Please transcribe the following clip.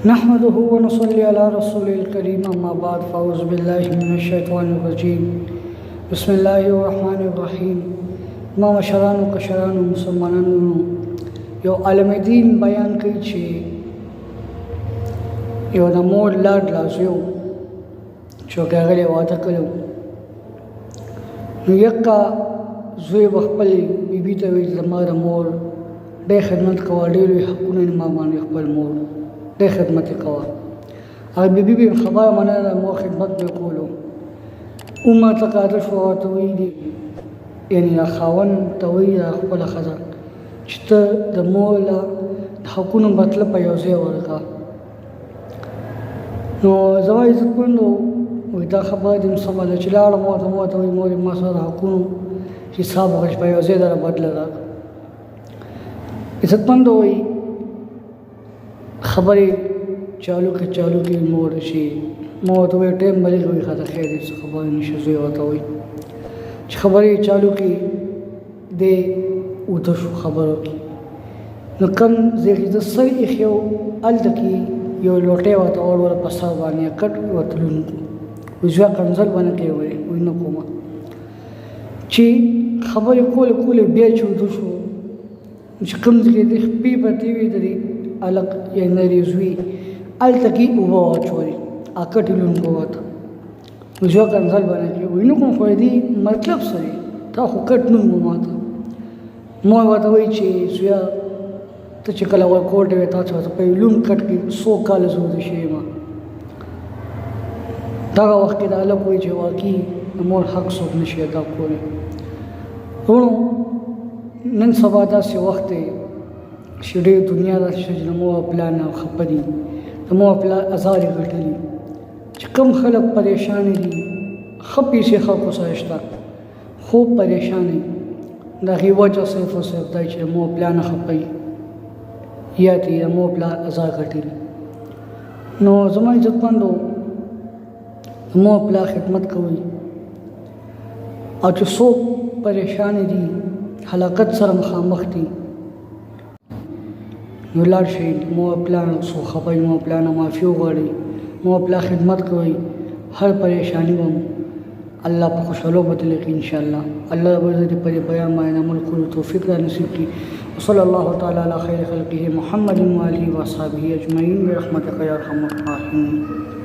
نحمده ونصلي على رسول الكريم اما بعد فاعوذ بالله من الشیطان الرجیم بسم الله الرحمن الرحیم. ما مشرانو کشرانو مسلمانانو یو عالم دین بیان کوي چې یو د مور لاډ لازیو چې هغه واده کړو نو یکا زوی خپل بیبي ته ویل زما د مور ډېر خدمت کوه ډېر حقونه ما باندې خپل مور ډېر خدمت کوه هغه بیبي به خبره منله مور خدمت به کولو عمر تقاضا شو ورته ویلي یعنې د خاوند ته وایي خپله ښځه چې ته د مور له حقونو مطلب په یو ځای ورکړه نو زما عزتمندو وایي دا خبره دې سمه ده چې لاړم ورته مور ته وایي مور ما سره د حقونو حساب وکړه په یو ځای دره بدله راکړه عزتمندو وایي خبرې چالو کې مور شي مور ته وایي ټایم به لږ وي ښه د خیر څه خبرې نشي زوی ورته وایي چې خبرې چالو کې دی اوده شو خبرو کې نو کوم ځای چې د سر ایښی و هلته کې یو لوټی ورته وروړه په سر باندې کټ ورته لوند کړو وایي زویه کنځل به نه کوې وایي نه کومه چې خبرې کولې بیا چې اوده شو چې کوم ځای کې د خپې پرتې وي د دې الګ یا نري زوی هلته کې اوبه واچولې کټ یې لوند کړو ورته نو زویه کنځل به نه کوې وایي نه کوم خو دې مطلب څه دی تا خو کټ نوم و ماته مور ورته وایي چې زویه ته چې کله ورکوټ وې تا څه په لوند کټ کې 100 کاله زه وده شوی یم دغه وخت کې د هلک وایي چې واقعي د مور حق څوک نشي ادا کولی وروڼو نن سبا داسې وخت دی چې ډېر دنیا داسې شوه چې د مور پلار نه خفه دي د مور پلار ازارې ګټلي چې کوم خلک پریشان دي ښه پیسې خلکو سره شته خو پریشان دي د هغې وجه صرف او صرف دا چې د مور پلار نه خفه وي یا دې د مور پلار ازار ګټلي نو زما عزتمندو د مور پلار خدمت کوئ او چې څوک پریشان دي هلاکت سره مخامخ دي نو لاړ شئ مور پلار څو خبرې مور پلار نه معافي وغواړئ مور پلار خدمت کوئ هر پریشانی به الله په خوشحالو بدله کړي انشاءالله الله به دې په بیان باندې عمل کولو توفیق را نصیب کړي وصلی الله تعالی علی خیر خلقه محمد و آله و اصحابه اجمعین برحمتک یا ارحم الراحمین.